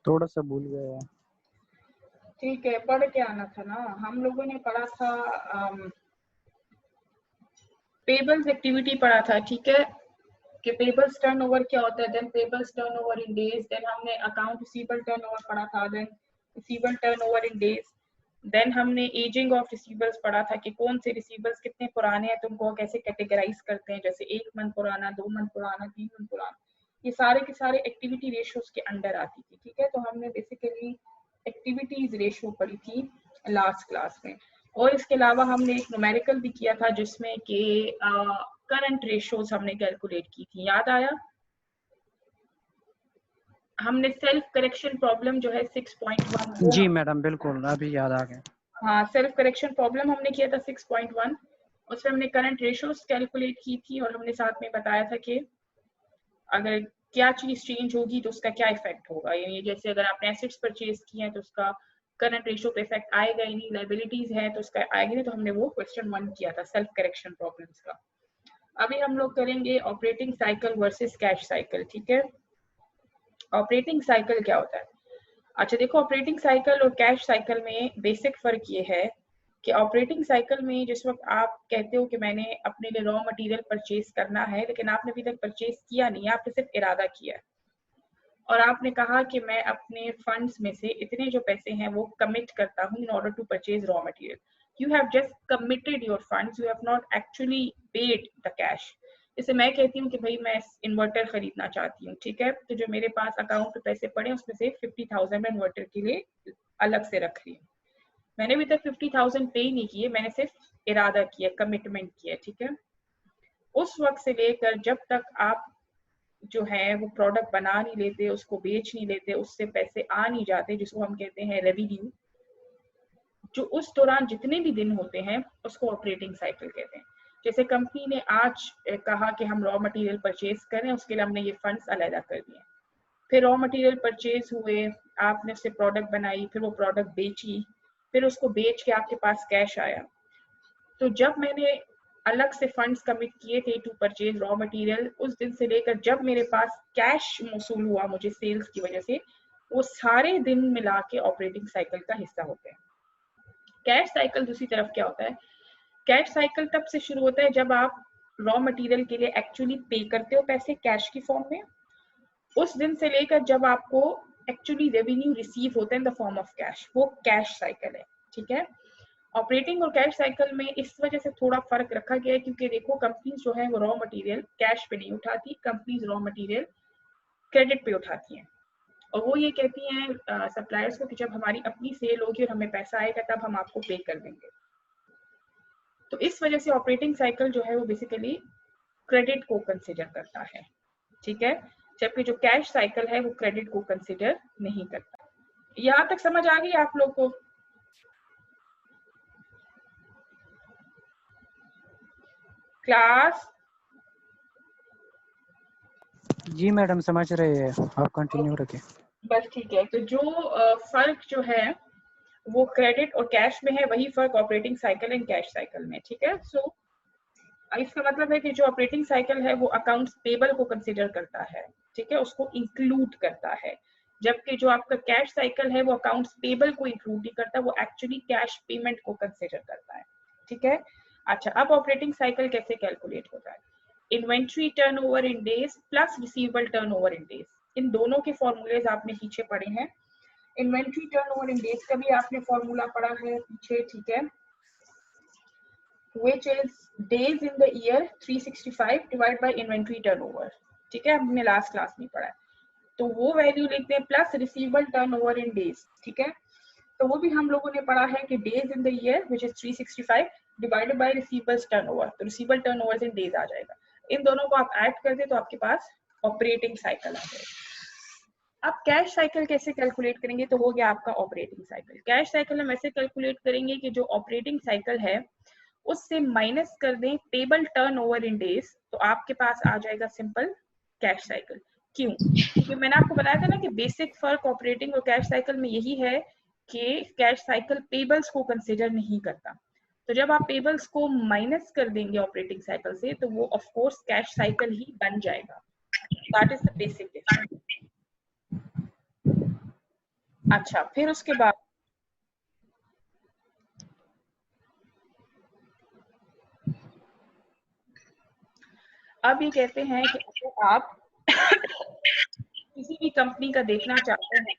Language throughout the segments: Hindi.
थोड़ा सा भूल गया है। ठीक है, पढ़ के आना था ना। हम लोगों ने पढ़ा था पेबल्स एक्टिविटी पढ़ा था, ठीक है, कि पेबल्स टर्नओवर क्या होता है, then payables turnover in days, then हमने अकाउंट रिसीवेबल टर्नओवर पढ़ा था, then receivable turnover in days, then हमने एजिंग ऑफ रिसीवर्स पढ़ा था कि कौन से रिसीवर्स कितने पुराने हैं, तुमको कैसे कैटेगराइज करते हैं, जैसे 1 मंथ पुराना, 2 मंथ पुराना, 3 मंथ पुराना, ये सारे के सारे एक्टिविटी रेशियोज के अंडर आती थी, ठीक है। तो हमने बेसिकली एक्टिविटीज रेशियो पढ़ी थी लास्ट क्लास में। और इसके अलावा हमने एक न्यूमेरिकल भी किया था जिसमें कि करंट रेशियोज हमने कैलकुलेट की थी, याद आया? हमने सेल्फ करेक्शन प्रॉब्लम जो है 6.1 जी मैडम बिल्कुल, अभी याद आ गया। हाँ, सेल्फ करेक्शन प्रॉब्लम हमने किया था 6.1, उसमें हमने करंट रेशियोज कैलकुलेट की थी और हमने साथ में बताया था कि अगर क्या चीज चेंज होगी तो उसका क्या इफेक्ट होगा, यानी जैसे अगर आपने एसेट्स परचेज किए हैं तो उसका करंट रेशियो पे इफेक्ट आएगा ही नहीं, लाइबिलिटीज है तो उसका आएगा नहीं। तो हमने वो क्वेश्चन 1 किया था सेल्फ करेक्शन प्रॉब्लम्स का। अभी हम लोग करेंगे operating cycle versus cash cycle, ठीक है। ऑपरेटिंग साइकिल क्या होता है? अच्छा देखो, ऑपरेटिंग साइकिल और कैश साइकिल में बेसिक फर्क ये है कि ऑपरेटिंग साइकिल में जिस वक्त आप कहते हो कि मैंने अपने लिए रॉ मटेरियल परचेज करना है, लेकिन आपने अभी तक परचेज किया नहीं है, आपने सिर्फ इरादा किया है और आपने कहा कि मैं अपने फंड्स में से इतने जो पैसे हैं वो कमिट करता हूँ in order to purchase raw material. You have just committed your funds, you have not actually paid the cash. जैसे मैं कहती हूँ कि भाई मैं इन्वर्टर खरीदना चाहती हूँ, ठीक है, तो जो मेरे पास अकाउंट पे पैसे पड़े उसमें से 50,000 मैं इन्वर्टर के लिए अलग से रख रही हूँ। मैंने अभी तक 50,000 पे नहीं किए, मैंने सिर्फ इरादा किया, कमिटमेंट किया, ठीक है। उस वक्त से लेकर जब तक आप जो है वो प्रोडक्ट बना नहीं लेते, उसको बेच नहीं लेते, उससे पैसे आ नहीं जाते, जिसको हम कहते हैं रेवेन्यू, जो उस दौरान जितने भी दिन होते हैं उसको ऑपरेटिंग साइकिल कहते हैं। जैसे कंपनी ने आज कहा कि हम रॉ मटेरियल परचेज करें, उसके लिए हमने ये फंड्स अलग कर दिए, फिर रॉ मटेरियल परचेज हुए, आपने उससे प्रोडक्ट बनाई, फिर वो प्रोडक्ट बेची, फिर उसको बेच के आपके पास कैश आया। तो जब मैंने अलग से फंड्स कमिट किए थे टू परचेज रॉ मटेरियल, उस दिन से लेकर जब मेरे पास कैश मौसूल हुआ मुझे सेल्स की वजह से, वो सारे दिन मिला के ऑपरेटिंग साइकिल का हिस्सा होते हैं। कैश साइकिल दूसरी तरफ क्या होता है? कैश साइकिल तब से शुरू होता है जब आप रॉ मटेरियल के लिए एक्चुअली पे करते हो पैसे कैश की फॉर्म में, उस दिन से लेकर जब आपको एक्चुअली रेवेन्यू रिसीव होता है in the form of cash, वो कैश साइकिल है, ठीक है। ऑपरेटिंग और कैश साइकिल में इस वजह से थोड़ा फर्क रखा गया है क्योंकि देखो कंपनीज जो है वो रॉ मटेरियल कैश पे नहीं उठाती, कंपनीज रॉ मटेरियल क्रेडिट पे उठाती हैं और वो ये कहती हैं सप्लायर्स को कि जब हमारी अपनी सेल होगी और हमें पैसा आएगा तब हम आपको पे कर देंगे। तो इस वजह से ऑपरेटिंग साइकिल जो है वो बेसिकली क्रेडिट को कंसिडर करता है, ठीक है, जबकि जो कैश साइकिल है वो क्रेडिट को कंसिडर नहीं करता। यहाँ तक समझ आ गई आप लोग को? क्लास? जी मैडम समझ रहे हैं, आप कंटिन्यू रखें। बस ठीक है। तो जो फर्क जो है वो क्रेडिट और कैश में है, वही फर्क operating cycle and cash cycle में, ठीक है। सो इसका मतलब है कि जो ऑपरेटिंग साइकिल है वो अकाउंट्स पेबल को कंसीडर करता है, ठीक है, उसको इंक्लूड करता है, जबकि जो आपका कैश साइकिल है वो अकाउंट्स पेबल को इंक्लूड नहीं करता, वो एक्चुअली कैश पेमेंट को कंसीडर करता है, ठीक है। अच्छा, अब ऑपरेटिंग साइकिल कैसे कैलकुलेट होता है? Inventory turnover in days plus receivable turnover in days, इन दोनों के फॉर्मूलेज आपने पीछे पढ़े हैं। इन्वेंट्री टर्नओवर इन डेज का भी आपने फॉर्मूला पढ़ा है पीछे, ठीक है, which is days in the year 365 divided by inventory turnover, ठीक है, हमने लास्ट क्लास में पढ़ा है। तो वो वैल्यू लिखते हैं plus receivable turnover in days, ठीक है। तो वो भी हम लोगों ने पढ़ा है कि days in the year which is 365 divided by receivables turnover, तो रिसीवेबल टर्नओवर इन डेज आ जाएगा। इन दोनों को आप ऐड कर दे तो आपके पास ऑपरेटिंग साइकिल आ जाएगा। अब कैश साइकिल कैसे कैलकुलेट करेंगे? तो हो गया आपका ऑपरेटिंग साइकिल। कैश साइकिल हम ऐसे कैलकुलेट करेंगे कि जो ऑपरेटिंग साइकिल है उससे माइनस कर दें पेबल टर्नओवर इन डेज, तो आपके पास आ जाएगा सिंपल कैश साइकिल। क्यों? क्योंकि मैंने आपको बताया था ना कि बेसिक फर्क ऑपरेटिंग और कैश साइकिल में यही है कि कैश साइकिल पेबल्स को कंसीडर नहीं करता। तो जब आप पेबल्स को माइनस कर देंगे ऑपरेटिंग साइकिल से तो वो ऑफ कोर्स कैश साइकिल ही बन जाएगा। That is the basic difference. अच्छा, फिर उसके बाद अब ये कहते हैं कि अगर आप किसी भी कंपनी का देखना चाहते हैं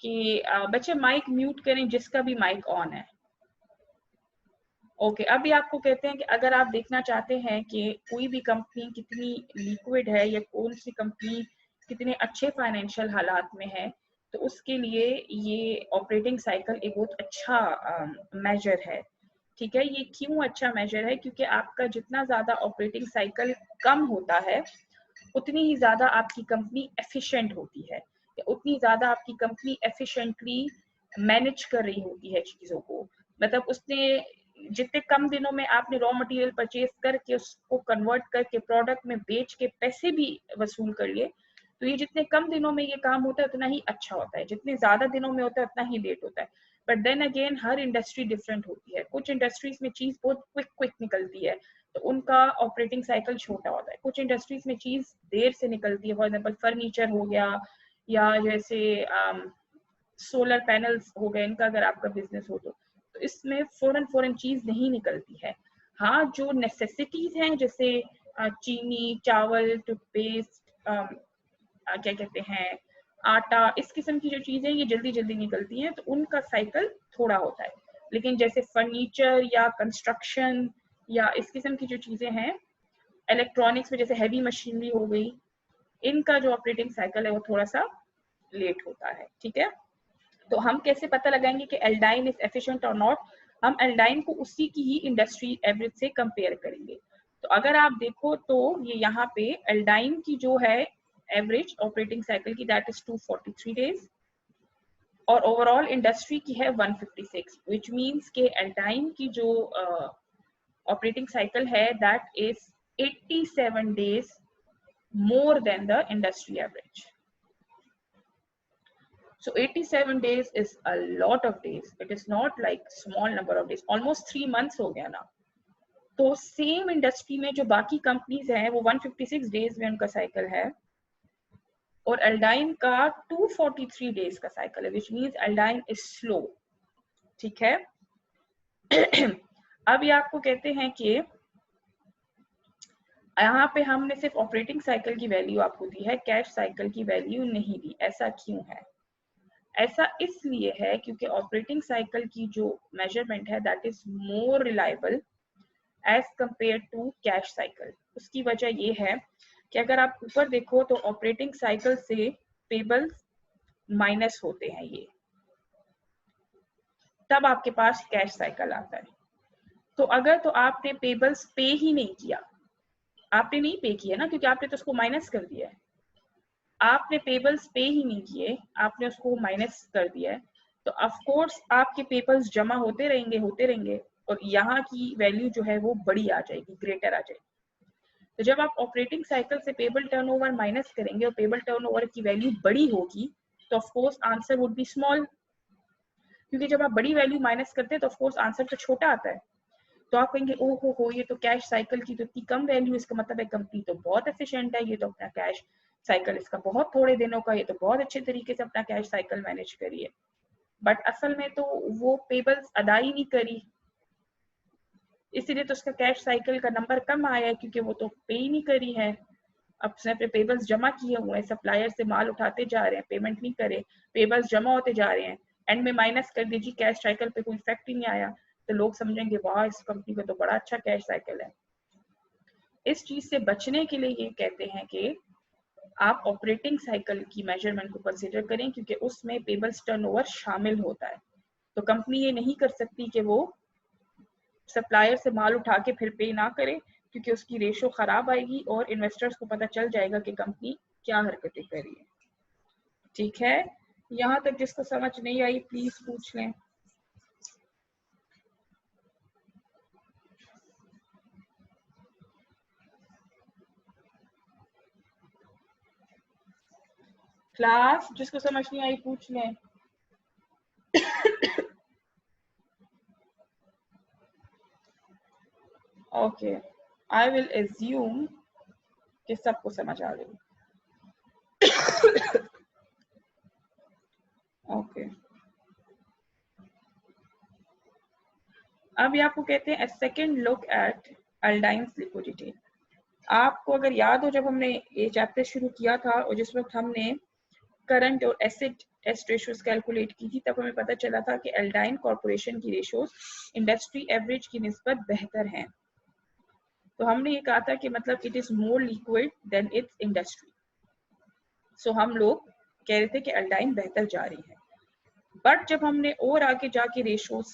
कि बच्चे माइक म्यूट करें जिसका भी माइक ऑन है। ओके, अभी आपको कहते हैं कि अगर आप देखना चाहते हैं कि कोई भी कंपनी कितनी लिक्विड है या कौन सी कंपनी कितने अच्छे फाइनेंशियल हालात में है, तो उसके लिए ये ऑपरेटिंग साइकिल एक बहुत अच्छा मेजर है। ठीक है, ये क्यों अच्छा मेजर है? क्योंकि आपका जितना ज़्यादा ऑपरेटिंग साइकिल कम होता है, उतनी ही ज़्यादा आपकी कंपनी एफिशिएंट होती है, या उतनी ज़्यादा आपकी कंपनी एफिशिएंटली मैनेज कर रही होती है चीज़ों को। मतलब उसने जितने कम दिनों में आपने रॉ मटेरियल परचेज करके उसको कन्वर्ट करके प्रोडक्ट में बेच के पैसे भी वसूल कर लिए, तो ये जितने कम दिनों में ये काम होता है उतना ही अच्छा होता है, जितने ज़्यादा दिनों में होता है उतना ही लेट होता है। बट देन अगेन हर इंडस्ट्री डिफरेंट होती है, कुछ इंडस्ट्रीज में चीज़ बहुत क्विक निकलती है तो उनका ऑपरेटिंग साइकिल छोटा होता है। कुछ इंडस्ट्रीज में चीज़ देर से निकलती है, फॉर एग्जाम्पल फर्नीचर हो गया, या जैसे सोलर पैनल्स हो गए, इनका अगर आपका बिजनेस हो तो इसमें फौरन चीज़ नहीं निकलती है। हाँ, जो नेसेसिटीज हैं जैसे चीनी, चावल, टूथपेस्ट, क्या कहते हैं, आटा, इस किस्म की जो चीज़ें ये जल्दी निकलती हैं तो उनका साइकिल थोड़ा होता है। लेकिन जैसे फर्नीचर या कंस्ट्रक्शन या इस किस्म की जो चीज़ें हैं, इलेक्ट्रॉनिक्स में जैसे हैवी मशीनरी हो गई, इनका जो ऑपरेटिंग साइकिल है वो थोड़ा सा लेट होता है। ठीक है, तो हम कैसे पता लगाएंगे कि एल्डाइन इज एफिशिएंट और नॉट? हम एल्डाइन को उसी की ही इंडस्ट्री एवरेज से कंपेयर करेंगे। तो अगर आप देखो तो ये यहाँ पे एल्डाइन की जो है एवरेज ऑपरेटिंग साइकिल की, दैट इज 243 डेज, और ओवरऑल इंडस्ट्री की है 156, विच मीन्स के एल्डाइन की जो ऑपरेटिंग साइकिल है that is 87 days more than the industry average. So 87 days is a lot of days. It is not like small number of days. Almost 3 months हो गया ना। तो सेम इंडस्ट्री में जो बाकी कंपनीज हैं वो 156 डेज में उनका साइकिल है, और एल्डाइन का 243 डेज का साइकिल है, विच मीन्स एल्डाइन इज स्लो। ठीक है, अब ये आपको कहते हैं कि यहाँ पे हमने सिर्फ ऑपरेटिंग साइकिल की वैल्यू आपको दी है, कैश साइकिल की वैल्यू नहीं दी। ऐसा क्यों है? ऐसा इसलिए है क्योंकि ऑपरेटिंग साइकिल की जो मेजरमेंट है that is more reliable as compare to cash cycle. उसकी वजह ये है कि अगर आप ऊपर देखो तो ऑपरेटिंग साइकिल से पेबल्स माइनस होते हैं, ये तब आपके पास कैश साइकिल आता है। तो अगर तो आपने पेबल्स पे ही नहीं किया, आपने नहीं पे किया ना, क्योंकि आपने तो उसको माइनस कर दिया है। आपने पेबल्स पे ही नहीं किए, आपने उसको माइनस कर दिया है, तो ऑफ कोर्स आपके पेबल्स जमा होते रहेंगे और यहाँ की वैल्यू जो है वो बड़ी आ जाएगी, ग्रेटर आ जाएगी। तो जब आप ऑपरेटिंग साइकिल से पेबल टर्नओवर माइनस करेंगे और पेबल टर्नओवर की वैल्यू बड़ी होगी तो of course answer would be small, क्योंकि जब आप बड़ी वैल्यू माइनस करते हैं तो ऑफ कोर्स आंसर तो छोटा आता है। तो आप कहेंगे ओहो हो, ये तो कैश साइकिल की तो इतनी कम वैल्यू, इसका मतलब है कंपनी तो बहुत एफिशिएंट है, ये तो अपना कैश साइकिल इसका बहुत थोड़े दिनों का, ये तो बहुत अच्छे तरीके से अपना कैश साइकिल मैनेज करिए। बट असल में तो वो पेबल्स अदा ही नहीं करी, इसीलिए तो उसका कैश साइकिल का नंबर कम आया है, क्योंकि वो तो पे ही नहीं करी है। अब उसने अपने पेबल्स जमा किए हुए हैं, सप्लायर से माल उठाते जा रहे हैं, पेमेंट नहीं करे, पेबल्स जमा होते जा रहे हैं, एंड में माइनस कर दीजिए, कैश साइकिल पे कोई इफेक्ट ही नहीं आया, तो लोग समझेंगे वाह इस कंपनी का तो बड़ा अच्छा कैश साइकिल है। इस चीज से बचने के लिए ये कहते हैं कि आप ऑपरेटिंग साइकिल की मेजरमेंट को कंसीडर करें, क्योंकि उसमें पेबल्स टर्नओवर शामिल होता है। तो कंपनी ये नहीं कर सकती कि वो सप्लायर से माल उठा के फिर पे ना करे, क्योंकि उसकी रेशो खराब आएगी और इन्वेस्टर्स को पता चल जाएगा कि कंपनी क्या हरकतें कर रही है। ठीक है, यहाँ तक जिसको समझ नहीं आई प्लीज पूछ लें। क्लास जिसको समझ नहीं आई पूछ लें। ओके, आई विल एज्यूम कि सबको समझ आ गई। ओके, अब ये आपको कहते हैं सेकेंड लुक एट एल्डाइन्स लिक्विडिटी। आपको अगर याद हो जब हमने ये चैप्टर शुरू किया था और जिस वक्त हमने करंट और एसिड टेस्ट रेशियोज कैलकुलेट की थी, तब हमें पता चला था कि एल्डाइन कॉर्पोरेशन की रेशियोज इंडस्ट्री एवरेज की निस्बत बेहतर हैं। तो हमने ये कहा था कि मतलब it is more liquid than its industry. So हम लोग कह रहे थे कि एल्डाइन बेहतर जा रही है। बट जब हमने और आगे जाके रेशियोज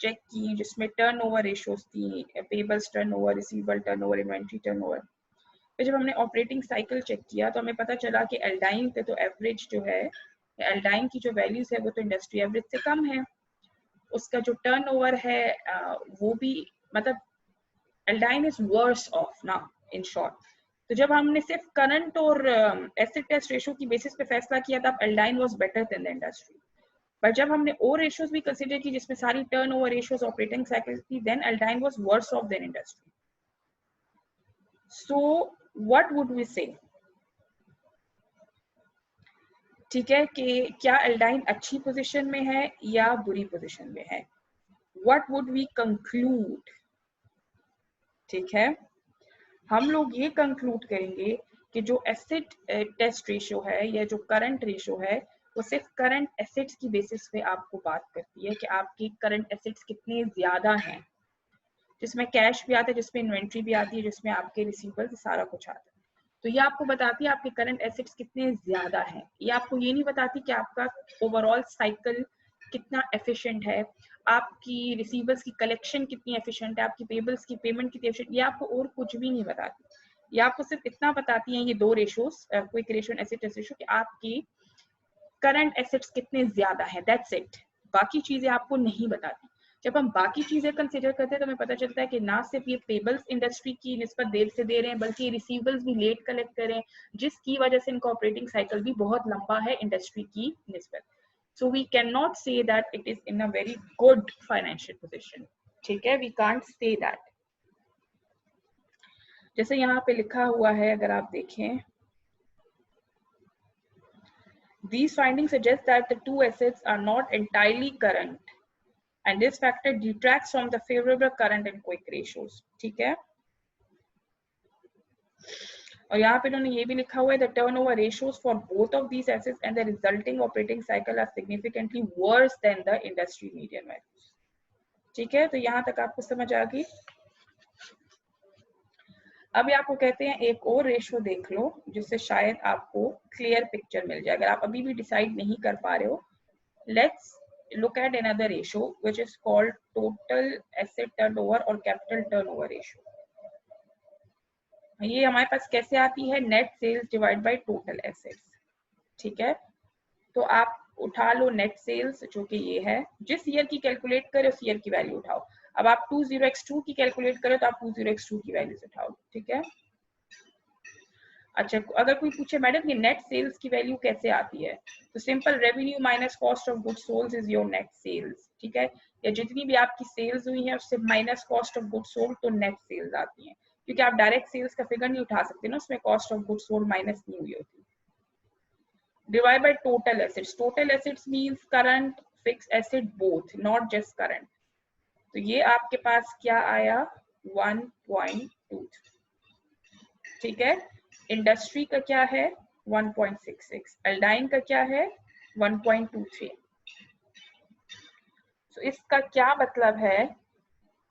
चेक की जिसमें टर्नओवर रेशियोज थी, payables turnover, receivable turnover, inventory turnover, फिर जब हमने ऑपरेटिंग साइकिल चेक किया तो हमें पता चला कि एल्डाइन पे तो एवरेज जो है, एल्डाइन की जो वैल्यूज है वो तो इंडस्ट्री एवरेज से कम है। उसका जो टर्नओवर है वो भी मतलब एल्डाइन इज वर्स ऑफ ना, इन शॉर्ट। तो जब हमने सिर्फ करंट और एसिड टेस्ट रेशियो की बेसिस पे फैसला किया तब Aldine was better than the industry. पर जब हमने और रेशियोज भी कंसीडर की जिसमें सारी टर्नओवर रेशियोज, ऑपरेटिंग साइकिल थी, then Aldine was worse off than industry. So what would we say, ठीक है, कि क्या एल्डाइन अच्छी पोजीशन में है या बुरी पोजीशन में है? What would we conclude? ठीक है, हम लोग ये कंक्लूड करेंगे कि जो एसिड टेस्ट रेशियो है या जो करंट रेशियो है वो सिर्फ करंट एसिड्स की बेसिस पे आपको बात करती है कि आपकी करंट एसिड्स कितने ज्यादा हैं, जिसमें कैश भी आता है, जिसमें इन्वेंट्री भी आती है, जिसमें आपके रिसीवेबल्स, सारा कुछ आता है। तो ये आपको बताती है आपके करंट एसेट्स कितने ज्यादा हैं। ये आपको ये नहीं बताती कि आपका ओवरऑल साइकिल कितना एफिशिएंट है, आपकी रिसीवर्स की कलेक्शन कितनी एफिशिएंट है, आपकी पेबल्स की पेमेंट कितनी एफिशिएंट, ये आपको और कुछ भी नहीं बताती। ये आपको सिर्फ इतना बताती हैं ये दो ratios, quick ratio and acid test ratio, कि आपकी करंट एसेट्स कितने ज्यादा है, दैट्स इट। बाकी चीजें आपको नहीं बताती। जब हम बाकी चीजें कंसिडर करते हैं तो हमें पता चलता है कि ना सिर्फ ये पेबल्स इंडस्ट्री की निस्बत देर से दे रहे हैं बल्कि ये रिसीवेबल्स भी लेट कलेक्ट कर रहे हैं, जिसकी वजह से इनका ऑपरेटिंग साइकिल भी बहुत लंबा है इंडस्ट्री की निस्बत। So we can not say that it is in a very good financial position. ठीक है, वी कांट से दैट। जैसे यहाँ पे लिखा हुआ है, अगर आप देखें, these findings suggest that the two assets are not entirely current and this factor detracts from the favorable current and quick ratios. ठीक है, और यहाँ पे इन्होंने ये भी लिखा हुआ है the turnover ratios for both of these assets and the resulting operating cycle are significantly worse than the industry median values. ठीक है, तो यहाँ तक आपको समझ आ गई। अभी आपको कहते हैं एक और रेशियो देख लो जिससे शायद आपको क्लियर पिक्चर मिल जाए। अगर आप अभी भी डिसाइड नहीं कर पा रहे हो, let's look at another ratio which is called total asset turnover or capital turnover ratio. ये हमारे पास कैसे आती है, net sales divide by total assets. ठीक है, तो आप उठा लो नेट सेल्स जो कि ये है, जिस ईयर की कैलकुलेट करें उस ईयर की वैल्यू उठाओ। अब आप 20x2 की कैलकुलेट करें तो आप 20x2 की वैल्यूज उठाओ। ठीक है, अच्छा, अगर कोई पूछे मैडम ये नेट सेल्स की वैल्यू कैसे आती है, तो simple revenue minus cost of goods sold is your net sales. ठीक है, या जितनी भी आपकी सेल्स हुई है उससे minus cost of goods sold तो नेट सेल्स आती है, क्योंकि आप डायरेक्ट सेल्स का फिगर नहीं उठा सकते ना, उसमें cost of goods sold minus नहीं हुई होती। Divide by total assets, total assets means current fix asset both, not just current. तो ये आपके पास क्या आया, 1.2। ठीक है, इंडस्ट्री का क्या है 1.66, एल्डाइन का क्या है 1.23। so इसका क्या मतलब है,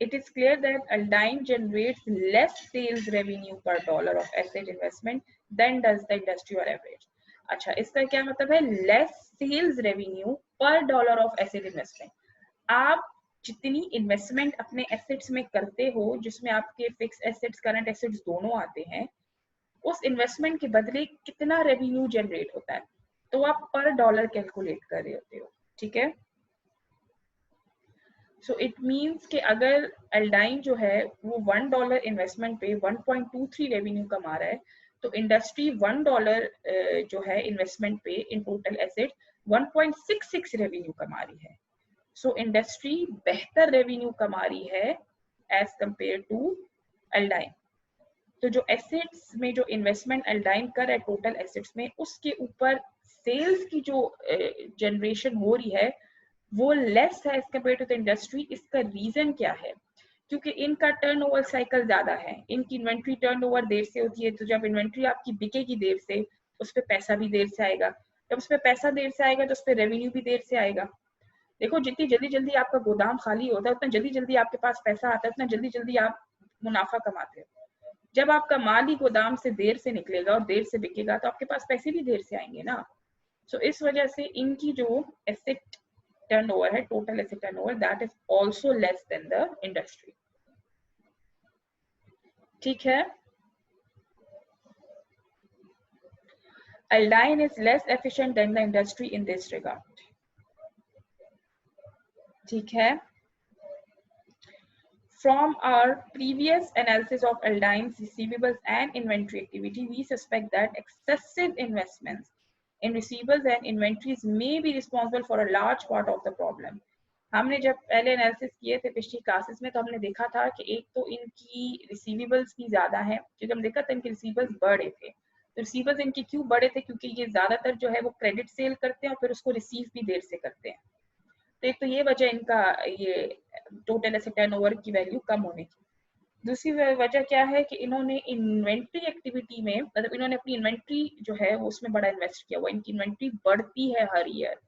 it is clear that Aldine generates less sales revenue per dollar of asset investment than does the industry or average. अच्छा, इसका क्या मतलब है, less sales revenue per dollar of asset investment। आप जितनी इन्वेस्टमेंट अपने एसेट्स में करते हो, जिसमें आपके फिक्स एसेट्स करंट एसेट्स दोनों आते हैं, उस इन्वेस्टमेंट के बदले कितना रेवेन्यू जनरेट होता है, तो आप पर डॉलर कैलकुलेट कर रहे होते हो। ठीक है, सो इट मींस कि अगर एल्डाइन जो है वो $1 इन्वेस्टमेंट पे 1.23 रेवेन्यू कमा रहा है, तो इंडस्ट्री $1 जो है इन्वेस्टमेंट पे इन टोटल एसेट 1.66 रेवेन्यू कमा रही है। सो इंडस्ट्री बेहतर रेवेन्यू कमा रही है एज कंपेयर टू एल्डाइन। तो जो एसेट्स में जो इन्वेस्टमेंट एल्डाइन कर रहा है टोटल एसेट्स में, उसके ऊपर सेल्स की जो जनरेशन हो रही है वो लेस है as compare to the industry. इसका रीजन क्या है? क्योंकि इनका टर्नओवर साइकिल ज्यादा है, इनकी इन्वेंट्री टर्नओवर देर से होती है, तो जब इन्वेंट्री आपकी बिकेगी देर से, उस पर पैसा भी देर से आएगा, जब उस पर पैसा देर से आएगा तो उस पर रेवेन्यू भी देर से आएगा। देखो जितनी जल्दी जल्दी आपका गोदाम खाली होता है उतना जल्दी जल्दी आपके पास पैसा आता है, उतना जल्दी जल्दी आप मुनाफा कमाते हो। जब आपका माल ही गोदाम से देर से निकलेगा और देर से बिकेगा तो आपके पास पैसे भी देर से आएंगे ना। सो इस वजह से इनकी जो एसेट टर्नओवर है, total asset turnover, that is also less than the industry. ठीक है। Aldine is less efficient than the industry in this regard. ठीक है। From our previous analysis of Aldine's receivables and inventory activity, we suspect that excessive investments in receivables and inventories may be responsible for a large part of the problem. हमने जब पहले एनालिसिस किए थे पिछली क्लासेस में तो हमने देखा था कि एक तो इनकी रिसीवेबल्स भी ज्यादा है, क्योंकि हम देखा था इनके रिसीवेबल्स बढ़े थे। तो रिसीवेबल्स इनके क्यों बढ़े थे? क्योंकि ये ज्यादातर जो है वो क्रेडिट सेल करते हैं और फिर उसको रिसीव भी देर से करते हैं। तो एक तो ये वजह इनका ये टोटल एसेट टर्नओवर की वैल्यू कम होने की। दूसरी वजह क्या है कि इन्होंने इन्वेंट्री एक्टिविटी में, मतलब इन्होंने अपनी इन्वेंट्री जो है वो उसमें बड़ा इन्वेस्ट किया हुआ। इनकी इन्वेंट्री बढ़ती है हर ईयर।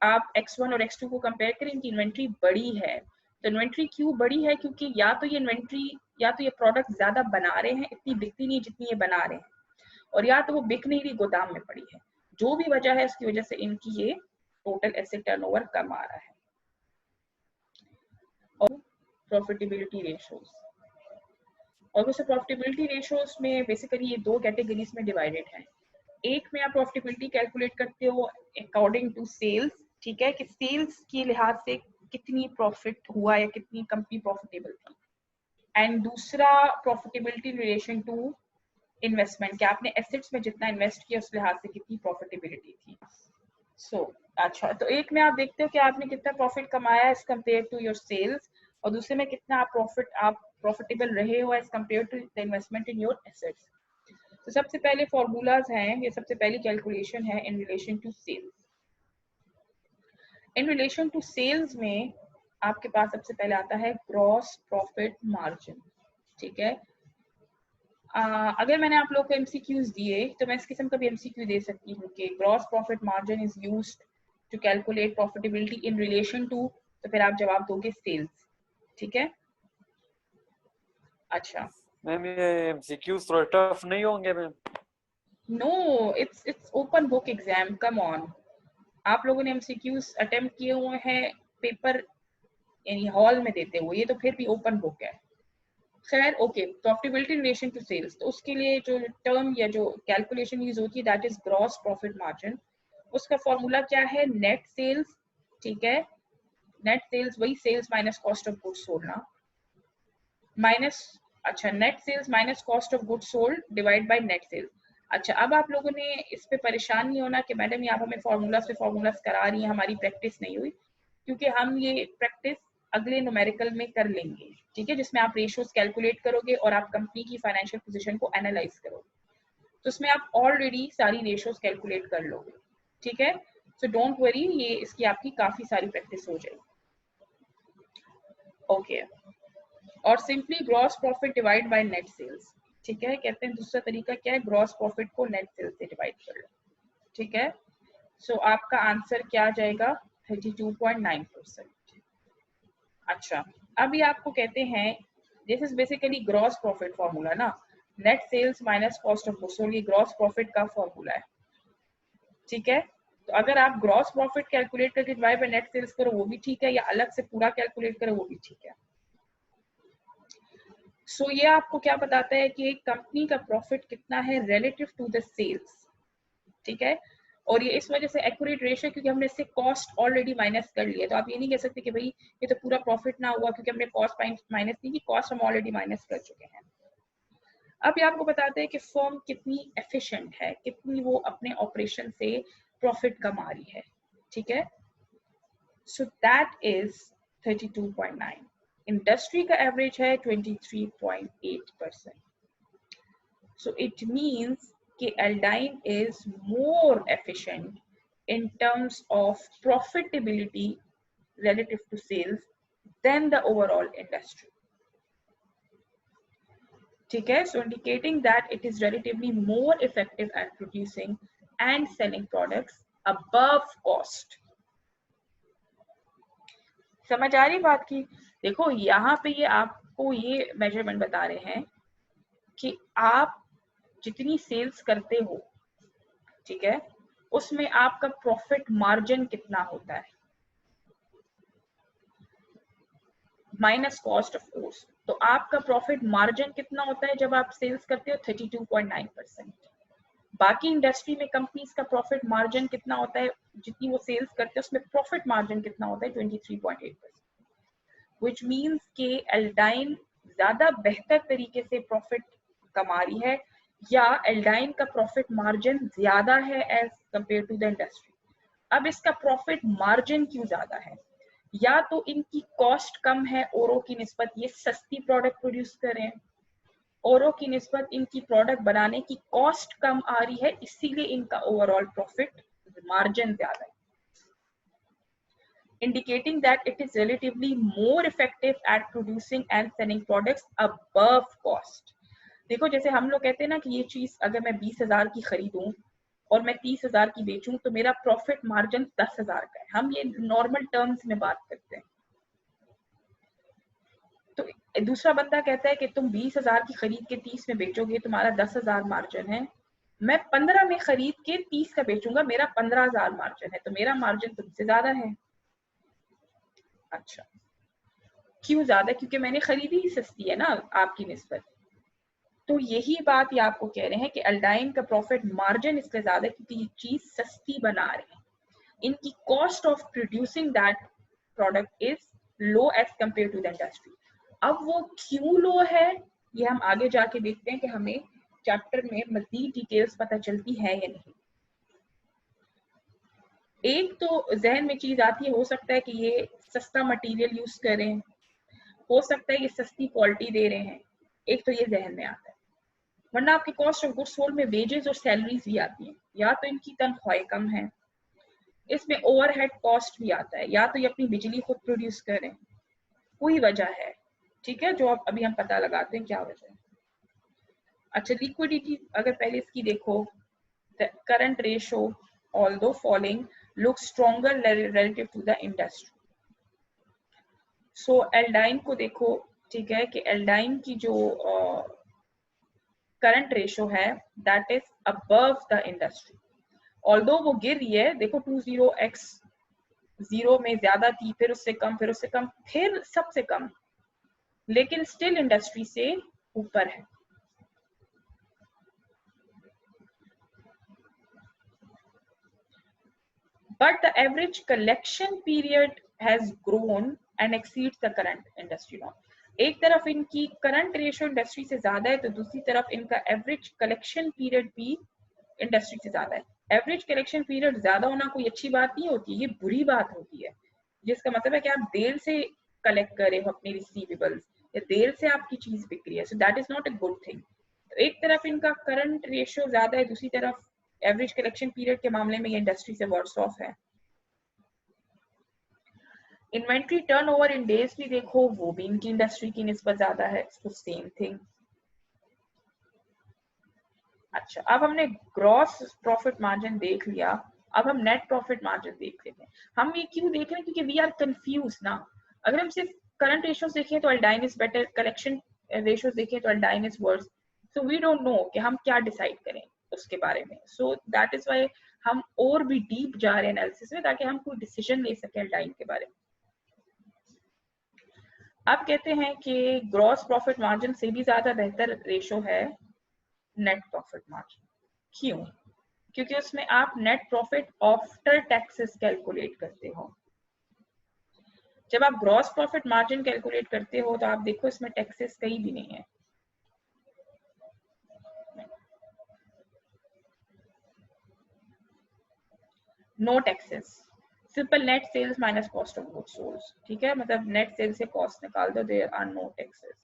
आप X1 और X2 को कंपेयर करें, इनकी इन्वेंट्री बड़ी है। तो इन्वेंट्री क्यों बड़ी है? क्योंकि या तो ये इन्वेंट्री, या तो ये प्रोडक्ट ज्यादा बना रहे हैं, इतनी बिकती नहीं जितनी ये बना रहे हैं, और या तो वो बिक नहीं रही, गोदाम में पड़ी है। जो भी वजह है उसकी वजह से इनकी ये टोटल एसेट टर्नओवर कम आ रहा है। और प्रॉफिटेबिलिटी रेशियोज, और वैसे प्रॉफिटेबिलिटी रेशियोज में बेसिकली ये दो कैटेगरीज में डिवाइडेड है। एक में आप प्रॉफिटेबिलिटी कैलकुलेट करते हो अकॉर्डिंग टू सेल्स, ठीक है, कि सेल्स के लिहाज से कितनी प्रॉफिट हुआ या कितनी कंपनी प्रॉफिटेबल थी। एंड दूसरा प्रॉफिटेबिलिटी रिलेशन टू इन्वेस्टमेंट, कि आपने एसेट्स में जितना इन्वेस्ट किया उस लिहाज से कितनी प्रॉफिटेबिलिटी थी। अच्छा, तो एक में आप देखते हो कि आपने कितना प्रॉफिट कमाया as compare to your sales, और दूसरे में कितना आप प्रॉफिटेबल रहे हो as compare to the investment in your assets. तो सबसे पहले फॉर्मूलाज हैं, ये सबसे पहली कैलकुलेशन है in relation to sales. In relation to sales में आपके पास सबसे पहले आता है ग्रॉस प्रॉफिट मार्जिन। ठीक है। अगर मैंने आप लोग को एमसीक्यूज दिए तो मैं इस किस्म का भी एमसीक्यू दे सकती हूँ कि gross profit margin is used to calculate profitability in relation to, तो फिर आप जवाब दोगे सेल्स। ठीक है। अच्छा मैम ये एमसीक्यूज थोड़ा टफ नहीं होंगे ma'am? No, it's open book exam, come on. आप लोगों ने एमसीक्यूज अटेम्प्ट किए हुए हैं पेपर यानी हॉल में देते हुए, ये तो फिर भी ओपन बुक है। खैर okay, profitability in relation to sales, तो उसके लिए जो टर्म या जो कैलकुलेशन यूज होती है that is gross profit margin. उसका फॉर्मूला क्या है? Net sales. ठीक है, नेट सेल्स वही sales minus cost of goods sold ना, माइनस, अच्छा, net sales minus cost of goods sold divide by net sales. अच्छा, अब आप लोगों ने इस पे परेशान नहीं होना कि मैडम ये आप हमें फॉर्मूलाज पे फॉर्मूलाज करा रही हैं, हमारी प्रैक्टिस नहीं हुई, क्योंकि हम ये प्रैक्टिस अगले न्यूमेरिकल में कर लेंगे। ठीक है, जिसमें आप रेशियोज कैलकुलेट करोगे और आप कंपनी की फाइनेंशियल पोजीशन को एनालाइज करोगे, तो उसमें आप ऑलरेडी सारी रेशियोज कैलकुलेट कर लोगे। ठीक है, सो डोंट वरी, ये इसकी आपकी काफी सारी प्रैक्टिस हो जाएगी। ओके, और simply gross profit divide by net sales. ठीक है, कहते हैं दूसरा तरीका क्या है? ग्रॉस प्रॉफिट को नेट सेल्स से डिवाइड कर लो। ठीक है, सो आपका आंसर क्या आ जाएगा? 32.9%। अच्छा, अभी आपको कहते हैं this is basically gross profit formula ना, net sales minus cost of goods sold, ये ग्रॉस प्रॉफिट का फॉर्मूला है। ठीक है, तो अगर आप ग्रॉस प्रॉफिट कैलकुलेट करके डिवाइड बाय नेट सेल्स करो वो भी ठीक है, या अलग से पूरा कैलकुलेट करो वो भी ठीक है। सो ये आपको क्या बताता है कि एक कंपनी का प्रॉफिट कितना है रिलेटिव टू द सेल्स। ठीक है, और ये इस वजह से एक्यूरेट रेशियो, क्योंकि हमने इससे कॉस्ट ऑलरेडी माइनस कर लिया। तो आप ये नहीं कह सकते कि भाई ये तो पूरा प्रॉफिट ना हुआ क्योंकि हमने कॉस्ट माइनस नहीं की, कॉस्ट हम ऑलरेडी माइनस कर चुके हैं। अब ये आपको बताते हैं कि फर्म कितनी एफिशिएंट है, कितनी वो अपने ऑपरेशन से प्रॉफिट कमा रही है। ठीक है, सो दैट इज 32.9। इंडस्ट्री का एवरेज है 23.8%। So it means कि Aldine is more efficient in terms of profitability relative to sales than the overall industry. ठीक है? So indicating that it is relatively more effective at producing and selling products above cost. समझ आ रही बात की? देखो यहाँ पे ये आपको ये मेजरमेंट बता रहे हैं कि आप जितनी सेल्स करते हो, ठीक है, उसमें आपका प्रॉफिट मार्जिन कितना होता है माइनस कॉस्ट ऑफ कोर्स। तो आपका प्रॉफिट मार्जिन कितना होता है जब आप सेल्स करते हो 32.9%। बाकी इंडस्ट्री में कंपनीज का प्रॉफिट मार्जिन कितना होता है, जितनी वो सेल्स करते हैं उसमें प्रॉफिट मार्जिन कितना होता है 23.8%। व्हिच मींस के एल्डाइन ज्यादा बेहतर तरीके से प्रॉफिट कमा रही है या एल्डाइन का प्रॉफिट मार्जिन ज्यादा है as compare to the industry. अब इसका प्रॉफिट मार्जिन क्यों ज्यादा है? या तो इनकी कॉस्ट कम है औरों की निस्बत, ये सस्ती प्रोडक्ट प्रोड्यूस कर रहे हैं, औरों की निस्बत इनकी प्रोडक्ट बनाने की कॉस्ट कम आ रही है, इसीलिए इनका ओवरऑल प्रॉफिट मार्जिन ज्यादा है, indicating that it is relatively more effective at producing and selling products above cost. देखो जैसे हम लोग कहते हैं ना कि ये चीज अगर मैं 20,000 की खरीदूं और मैं 30,000 की बेचूं तो मेरा प्रॉफिट मार्जिन 10,000 का है। हम ये नॉर्मल टर्म्स में बात करते हैं। तो दूसरा बंदा कहता है कि तुम 20,000 की खरीद के 30 में बेचोगे, तुम्हारा 10,000 मार्जिन है, मैं 15 में खरीद के 30 का बेचूंगा, मेरा 15,000 मार्जिन है, तो मेरा मार्जिन तुमसे ज्यादा है। अच्छा, क्यों ज्यादा? क्योंकि मैंने खरीदी ही सस्ती है ना आपकी निस्बत। तो यही बात ये आपको कह रहे हैं कि एल्डाइन का प्रॉफिट मार्जिन इसलिए ज्यादा है क्योंकि ये चीज सस्ती बना रहे हैं, इनकी cost of producing that product is low as compare to the industry. अब वो क्यों लो है ये हम आगे जाके देखते हैं कि हमें चैप्टर में मजीद डिटेल्स पता चलती है या नहीं। एक तो जहन में चीज आती है, हो सकता है कि ये सस्ता मटेरियल यूज करें, हो सकता है ये सस्ती क्वालिटी दे रहे हैं, एक तो ये जहन में आता है। वरना आपके कॉस्ट ऑफ गुड्स सोल्ड में वेजेस और सैलरीज भी आती हैं, या तो इनकी तनख्वाहें कम है, इसमें ओवरहेड कॉस्ट भी आता है, या तो ये अपनी बिजली खुद प्रोड्यूस करें, कोई वजह है, ठीक है, जो अब अभी हम पता लगाते हैं क्या वजह है। अच्छा, लिक्विडिटी अगर पहले इसकी देखो, current ratio although following look stronger relative to the industry. So एल्डाइन को देखो, ठीक है, कि एल्डाइन की जो करंट रेशो है that is above the industry. Although वो गिर रही है, देखो 20x 0 में ज्यादा थी, फिर उससे कम, फिर उससे कम, फिर सबसे कम, लेकिन स्टिल इंडस्ट्री से ऊपर है। But the average collection period has grown and exceeds the current industry norm. एक तरफ इनकी करंट रेशियो इंडस्ट्री से ज्यादा है, तो दूसरी तरफ इनका एवरेज कलेक्शन पीरियड भी इंडस्ट्री से ज्यादा है। एवरेज कलेक्शन पीरियड ज्यादा होना कोई अच्छी बात नहीं होती, ये बुरी बात होती है, जिसका मतलब है कि आप देर से कलेक्ट कर रहे हो अपनी रिसीवेबल्स, या देर से आपकी चीज बिक रही है, so that is not a good thing. तो एक तरफ इनका करंट रेशियो ज्यादा है, दूसरी तरफ एवरेज कलेक्शन पीरियड के मामले में ये इंडस्ट्री से वर्स ऑफ है। इन्वेंट्री टर्नओवर इन डेज भी देखो, वो भी इनकी इंडस्ट्री की निस्बत ज्यादा है, तो सेम थिंग। अच्छा, अब हमने ग्रॉस प्रॉफिट मार्जिन देख लिया, अब हम नेट प्रॉफिट मार्जिन देख लेते हैं। हम ये क्यों देख रहे हैं? क्योंकि वी आर कंफ्यूज ना। अगर हम सिर्फ करंट रेशियोज देखें तो एल्डाइन इज बेटर, कलेक्शन रेशियोज देखें तो एल्डाइन is worse, so we don't know कि हम क्या डिसाइड करें उसके बारे में। सो दैट इज व्हाई हम और भी डीप जा रहे हैं एनालिसिस में, ताकि हम कोई डिसीजन ले सकें एल्डाइन के बारे में। अब कहते हैं कि ग्रॉस प्रॉफिट मार्जिन से भी ज्यादा बेहतर रेशो है नेट प्रॉफिट मार्जिन। क्यों? क्योंकि उसमें आप net profit after taxes calculate करते हो। जब आप ग्रॉस प्रॉफिट मार्जिन कैलकुलेट करते हो तो आप देखो इसमें टैक्सेस कहीं भी नहीं है, no taxes, simple net sales minus cost of goods sold, ठीक है, मतलब नेट सेल से कॉस्ट निकाल दो, देयर आर नो टैक्सेस।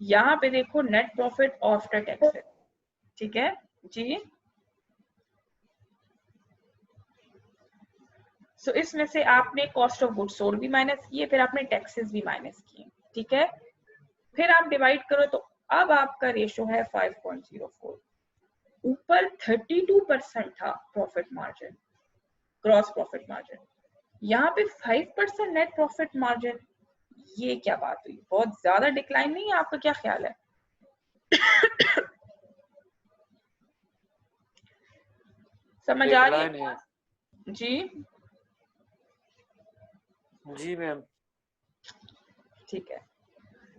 यहाँ पे देखो नेट प्रॉफिट आफ्टर टैक्सेस, ठीक है जी। सो इसमें से आपने कॉस्ट ऑफ गुड्स सोल्ड भी माइनस किए, फिर आपने टैक्सेस भी माइनस किए, ठीक है। फिर आप डिवाइड करो तो अब आपका रेशो है 5.04। ऊपर 32% था profit margin, gross profit margin, यहाँ पे 5% नेट प्रॉफिट मार्जिन। ये क्या बात हुई, बहुत ज्यादा डिक्लाइन नहीं है? आपका क्या ख्याल है? समझ आ रही डिक्लाइन है जी? जी मैम। ठीक है।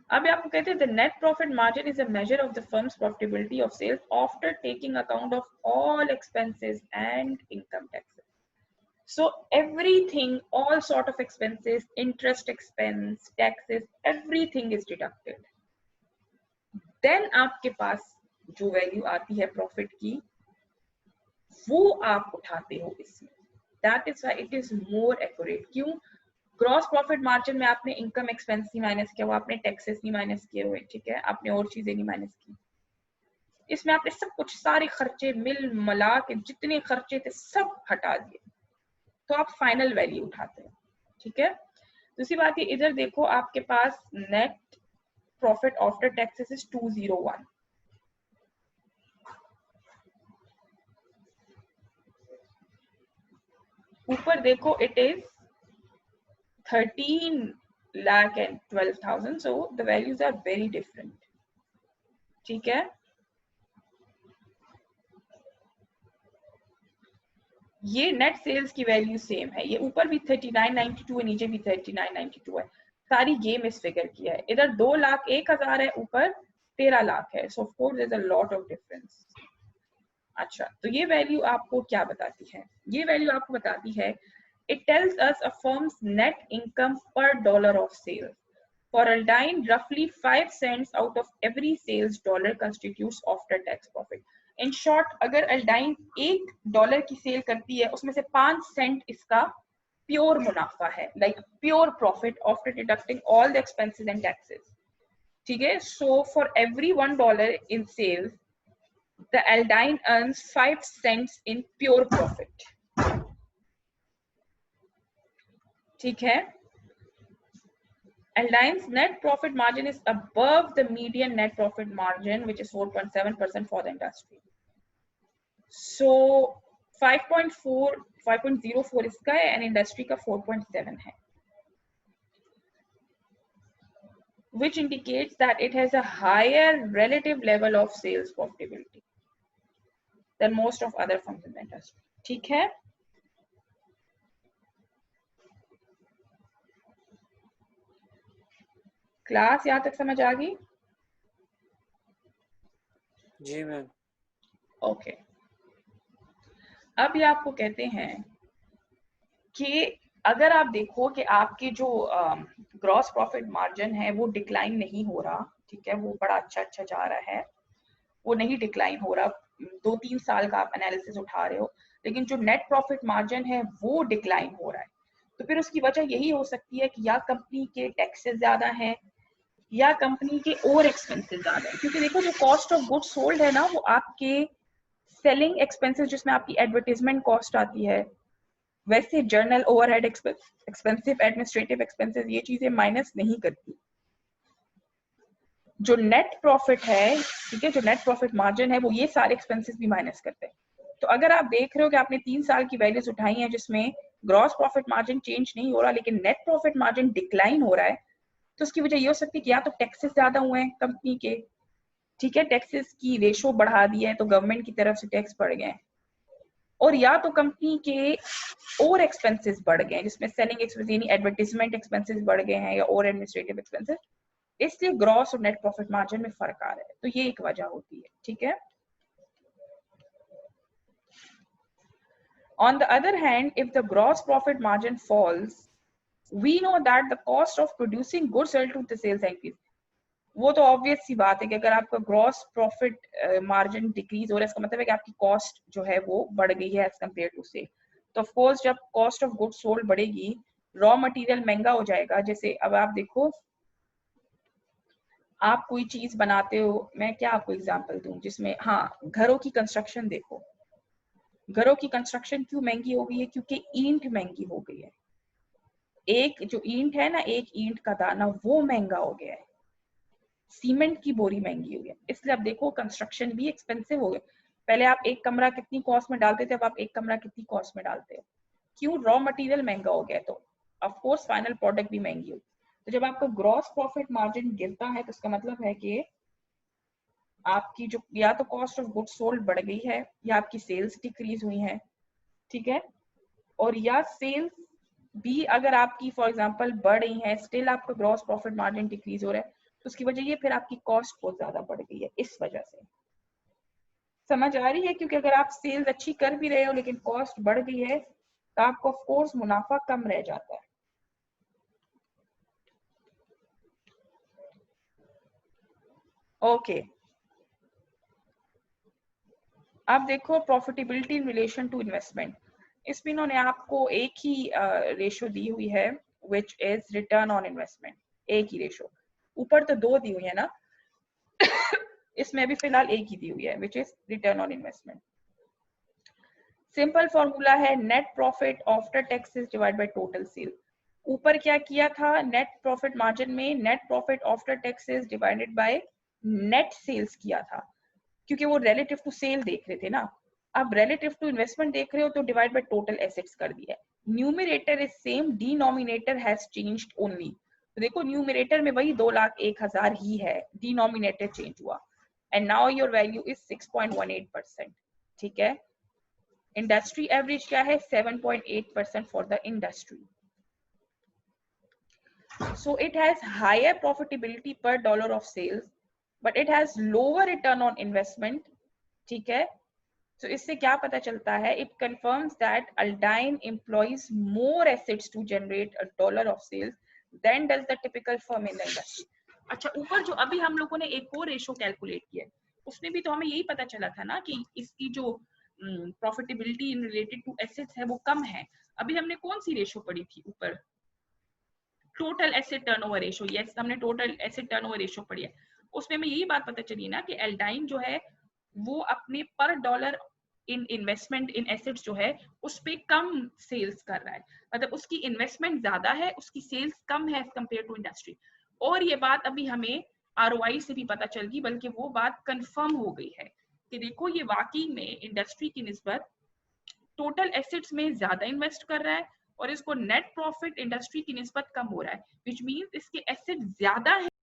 अब आपको कहते हैं the net profit margin is a measure of the firm's profitability of sales after taking account of all expenses and income taxes. So everything, all sort of expenses, interest expense, taxes, everything is deducted. Then आपके पास जो वैल्यू आती है प्रॉफिट की वो आप उठाते हो इसमें। That is why it is more accurate. क्यों? ग्रॉस प्रॉफिट मार्जिन में आपने इनकम एक्सपेंस नहीं माइनस किया, वो आपने टैक्सेस नहीं माइनस किए हुए, ठीक है, आपने और चीजें नहीं माइनस की। इसमें आपने सब कुछ, सारे खर्चे मिल मिला के जितने खर्चे थे सब हटा दिए, तो आप फाइनल वैल्यू उठाते हैं, ठीक है। दूसरी बात ये, इधर देखो आपके पास net profit after taxes is 201, ऊपर देखो it is 13,12,000, so the values are very different, ठीक है। ये नेट सेल्स की वैल्यू सेम है, ये ऊपर भी 3992 है, नीचे भी 3992 है, सारी गेम इस फिगर की है। इधर 2,01,000 है, ऊपर 13 लाख है, so of course there is a lot of difference. अच्छा, तो ये वैल्यू आपको क्या बताती है? ये वैल्यू आपको बताती है, it tells us a firm's net income per dollar of sales. For Aldine, roughly 5 cents out of every sales dollar constitutes after tax profit. In short, अगर Aldine $1 की सेल करती है, उसमें से 5 सेंट इसका प्योर मुनाफा है, like pure profit after deducting all the expenses and taxes. ठीक है? So for every $1 in sales, the Aldine earns 5 cents in pure profit. ठीक है? Aldine's net profit margin is above the median net profit margin, which is 4.7% for the industry. So 5.04 इसका है and industry का 4.7 है, which indicates that it has a higher relative level of sales profitability than most of other firms in the industry. ठीक है? क्लास यहाँ तक समझ आ गई? जी मैम। ओके। अब ये आपको कहते हैं कि अगर आप देखो कि आपकी जो ग्रॉस प्रॉफिट मार्जिन है वो डिक्लाइन नहीं हो रहा, ठीक है, वो बड़ा अच्छा जा रहा है, वो नहीं डिक्लाइन हो रहा, 2-3 साल का आप एनालिसिस उठा रहे हो, लेकिन जो नेट प्रॉफिट मार्जिन है वो डिक्लाइन हो रहा है, तो फिर उसकी वजह यही हो सकती है कि या कंपनी के टैक्सेस ज्यादा हैं या कंपनी के और एक्सपेंसेस ज्यादा है। क्योंकि देखो जो कॉस्ट ऑफ गुड्स सोल्ड है ना, वो आपके सेलिंग एक्सपेंसेस, जिसमें आपकी एडवर्टाइजमेंट कॉस्ट आती है, वैसे journal overhead expensive administrative expenses, ये चीजें माइनस नहीं करती। जो नेट प्रॉफिट है, ठीक है, जो नेट प्रॉफिट मार्जिन है, वो ये सारे एक्सपेंसेस भी माइनस करते हैं। तो अगर आप देख रहे हो कि आपने 3 साल की वैल्यूज उठाई हैं जिसमें ग्रॉस प्रॉफिट मार्जिन चेंज नहीं हो रहा लेकिन नेट प्रॉफिट मार्जिन डिक्लाइन हो रहा है, तो उसकी वजह ये हो सकती है कि या तो टैक्सेस ज्यादा हुए हैं कंपनी के, ठीक है, टैक्सेस की रेशो बढ़ा दी है तो गवर्नमेंट की तरफ से टैक्स बढ़ गए, और या तो कंपनी के और एक्सपेंसेस बढ़ गए जिसमें सेलिंग एक्सपेंसेस यानी एडवर्टाइजमेंट एक्सपेंसेस बढ़ गए हैं या और एडमिनिस्ट्रेटिव एक्सपेंसेस, इसलिए ग्रॉस और नेट प्रॉफिट मार्जिन में फर्क आ रहा है। तो ये एक वजह होती है, ठीक है। On the other hand, if the gross profit margin falls, we know that the cost of producing goods relative to sales increase. वो तो ऑब्वियस सी बात है कि अगर आपका ग्रॉस प्रॉफिट मार्जिन डिक्रीज हो रहा है, इसका मतलब है कि आपकी कॉस्ट जो है वो बढ़ गई है एज कम्पेयर टू सेल। तो ऑफ कोर्स जब कॉस्ट ऑफ गुड्स सोल्ड बढ़ेगी, रॉ मटेरियल महंगा हो जाएगा। जैसे अब आप देखो, आप कोई चीज बनाते हो, मैं क्या आपको एग्जांपल दूं जिसमें, हाँ, घरों की कंस्ट्रक्शन देखो, घरों की कंस्ट्रक्शन क्यों महंगी हो गई है? क्योंकि ईंट महंगी हो गई है। एक जो ईंट है ना, एक ईंट का दाना वो महंगा हो गया है, सीमेंट की बोरी महंगी हो गई है। इसलिए अब देखो कंस्ट्रक्शन भी एक्सपेंसिव हो गया। पहले आप एक कमरा कितनी कॉस्ट में डालते थे, अब आप एक कमरा कितनी कॉस्ट में डालते हो? क्यों? रॉ मटेरियल महंगा हो गया, तो ऑफ कोर्स फाइनल प्रोडक्ट भी महंगी होगी। तो जब आपका ग्रॉस प्रॉफिट मार्जिन गिरता है तो इसका मतलब है कि आपकी जो या तो कॉस्ट ऑफ गुड्स सोल्ड बढ़ गई है, या आपकी सेल्स डिक्रीज हुई है, ठीक है, और या सेल्स भी अगर आपकी फॉर एग्जांपल बढ़ रही है, स्टिल आपका ग्रॉस प्रॉफिट मार्जिन डिक्रीज हो रहा है, तो उसकी वजह ये फिर आपकी कॉस्ट बहुत ज्यादा बढ़ गई है। इस वजह से समझ आ रही है? क्योंकि अगर आप सेल्स अच्छी कर भी रहे हो लेकिन कॉस्ट बढ़ गई है तो आपको ऑफ कोर्स मुनाफा कम रह जाता है। ओके, अब देखो profitability in relation to investment. इसमें इन्होंने आपको एक ही रेशो दी हुई है which is return on investment, एक ही रेशो। ऊपर तो दो दी हुई है ना, इसमें भी फिलहाल एक ही दी हुई है which is return on investment. Simple formula है net profit after taxes divide by total sale. ऊपर क्या किया था नेट प्रॉफिट मार्जिन में, net profit after taxes divided by net sales किया था, क्योंकि वो रिलेटिव टू सेल देख रहे थे ना। अब रिलेटिव टू इन्वेस्टमेंट देख रहे हो तो डिवाइड बाय टोटल एसेट्स कर दिया। Numerator is same, denominator has changed only. तो देखो न्यूमरेटर में वही 2,01,000 ही है, डिनोमिनेटर चेंज हुआ, and now your value is 6.18%, ठीक है। इंडस्ट्री एवरेज क्या है? 7.8% for the industry. So it has higher profitability per dollar of sales, but it has lower return on investment, ठीक है। So इससे क्या पता चलता है? It confirms that Aldine employs more assets to generate $1 of sales than does the typical firm in the industry. अच्छा, ऊपर जो अभी हम लोगों ने एक और रेशो कैलकुलेट किया है, उसमें भी तो हमें यही पता चला था ना कि इसकी जो profitability in related to assets है वो कम है। अभी हमने कौन सी रेशो पढ़ी थी ऊपर? Total asset turnover ratio. Yes, हमने टोटल एसेट टर्नओवर रेशो पढ़ी है। उसमें हमें यही बात पता चली ना कि एल्डाइन जो है वो अपने पर dollar in investment in assets जो है उस पे कम सेल्स कर रहा है, मतलब उसकी इन्वेस्टमेंट ज्यादा है, उसकी सेल्स कम है कंपेयर टू इंडस्ट्री। और ये बात अभी हमें आरओआई से भी पता चल गई, बल्कि वो बात कंफर्म हो गई है कि देखो ये वाकई में इंडस्ट्री की निस्बत टोटल एसेट्स में ज्यादा इन्वेस्ट कर रहा है और इसको नेट प्रॉफिट इंडस्ट्री की निस्बत कम हो रहा है, विच मीन्स इसके एसेट ज्यादा है